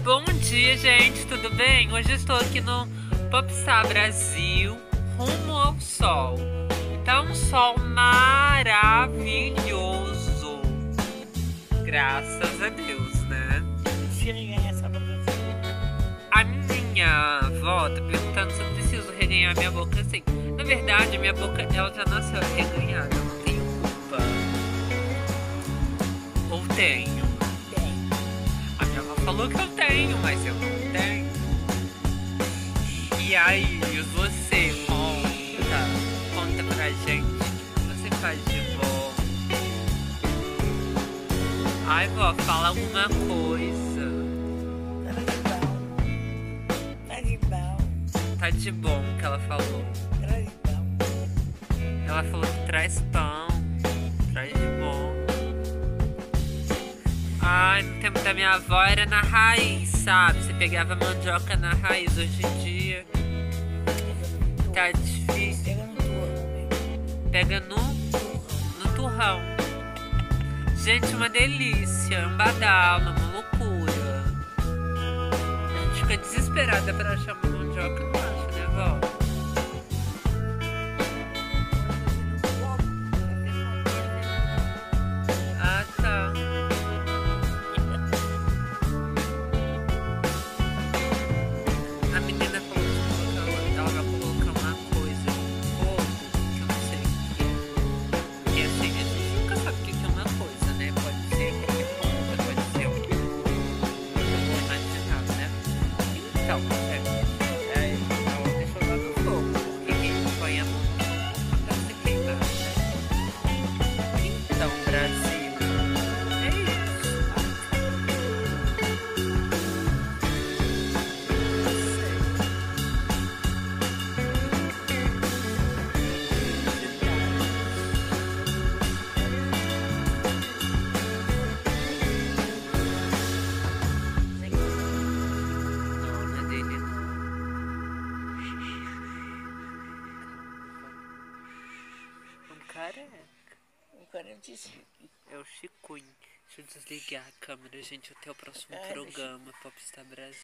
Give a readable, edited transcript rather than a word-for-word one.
Bom dia, gente, tudo bem? Hoje eu estou aqui no Popstar Brasil, rumo ao sol. Tá um sol maravilhoso. Graças a Deus, né? Se reganhar essa boca. A minha avó tá perguntando se eu preciso reganhar minha boca assim. Na verdade, a minha boca, ela já nasceu reganhada, eu não tenho culpa. Ou tenho? A minha avó falou que eu tenho, mas eu não tenho. E aí, você conta pra gente o que você faz de bom. Ai, vó, fala alguma coisa. Tá de bom. Tá de bom que ela falou. Tá de bom. Ela falou que traz pão, traz de bom. Ai, no tempo da minha avó era na raiz, sabe? Você pegava mandioca na raiz. Hoje em dia tá difícil. Pega no turno. Pega no turrão. Gente, uma delícia, um badalo, uma loucura. A gente fica desesperada pra achar uma mandioca, não acha, né, vó? Ah, tá. A menina falou que ela vai colocar uma coisa no fogo, que eu não sei o que é. Porque assim, a gente nunca sabe o que é uma coisa, né? Pode ser qualquer coisa, pode ser o que eu vou imaginar, né? Então, ela deixou lá no fogo, porque quem põe a mão no fogo deve se queimar, né? Então, Brasil, é isso. Não sei. Não, não é dele, não. Um careca. O 45. É o Chiquinho. Deixa eu desligar a câmera, gente. Até o próximo Ai, programa, Popstar Brasil.